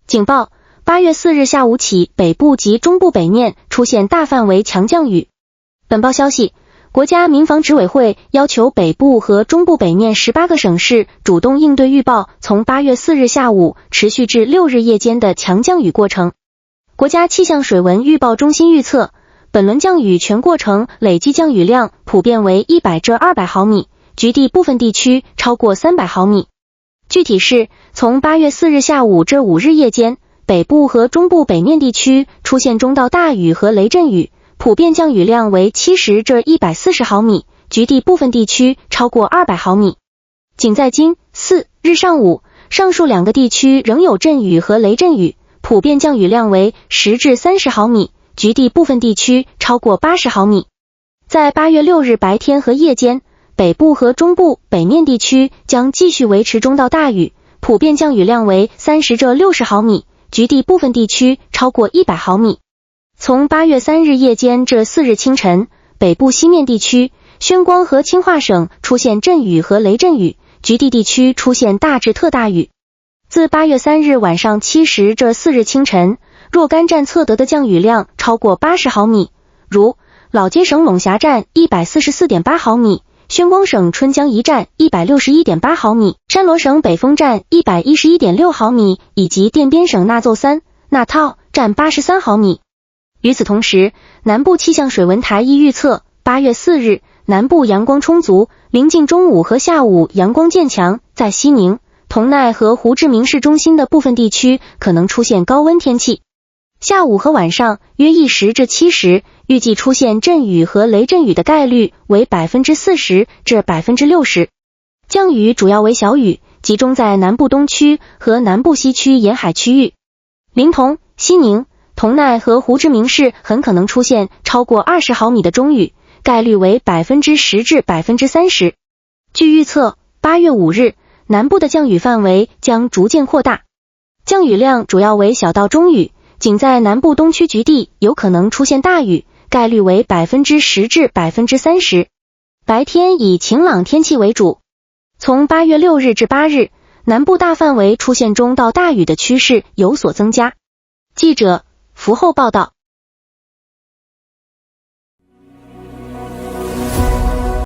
警报！8月4日下午起，北部及中部北面出现大范围强降雨。本报消息，国家民防执委会要求北部和中部北面18个省市主动应对预报从8月4日下午持续至6日夜间的强降雨过程。国家气象水文预报中心预测，本轮降雨全过程累计降雨量普遍为100至200毫米，局地部分地区超过300毫米。具体是，从8月4日下午至5日夜间，北部和中部北面地区出现中到大雨和雷阵雨，普遍降雨量为70至140毫米，局地部分地区超过200毫米。仅在今4日上午，上述2个地区仍有阵雨和雷阵雨，普遍降雨量为10至30毫米，局地部分地区超过80毫米。在8月6日白天和夜间，北部和中部北面地区将继续维持中到大雨，普遍降雨量为30至60毫米，局地部分地区超过100毫米。从8月3日夜间至4日清晨，北部西面地区、宣光和清化省出现阵雨和雷阵雨，局地地区出现大至特大雨。自8月3日晚上7时至4日清晨，若干站测得的降雨量超过80毫米，如老街省陇峡站 144.8 毫米，宣光省春江一站 161.8 毫米，山罗省北峰站 111.6 毫米，以及电边省纳奏三、纳套站83毫米。与此同时，南部气象水文台亦预测8月4日南部阳光充足，临近中午和下午阳光渐强，在西宁、同奈和胡志明市中心的部分地区可能出现高温天气。下午和晚上约10至70，预计出现阵雨和雷阵雨的概率为 40% 至 60%。 降雨主要为小雨，集中在南部东区和南部西区沿海区域。临潼、西宁、同奈和胡志明市很可能出现超过20毫米的中雨，概率为 10% 至 30%。 据预测，8月5日南部的降雨范围将逐渐扩大，降雨量主要为小到中雨，仅在南部东区局地有可能出现大雨，概率为 10% 至 30%。 白天以晴朗天气为主。从8月6日至8日，南部大范围出现中到大雨的趋势有所增加。记者符后报道。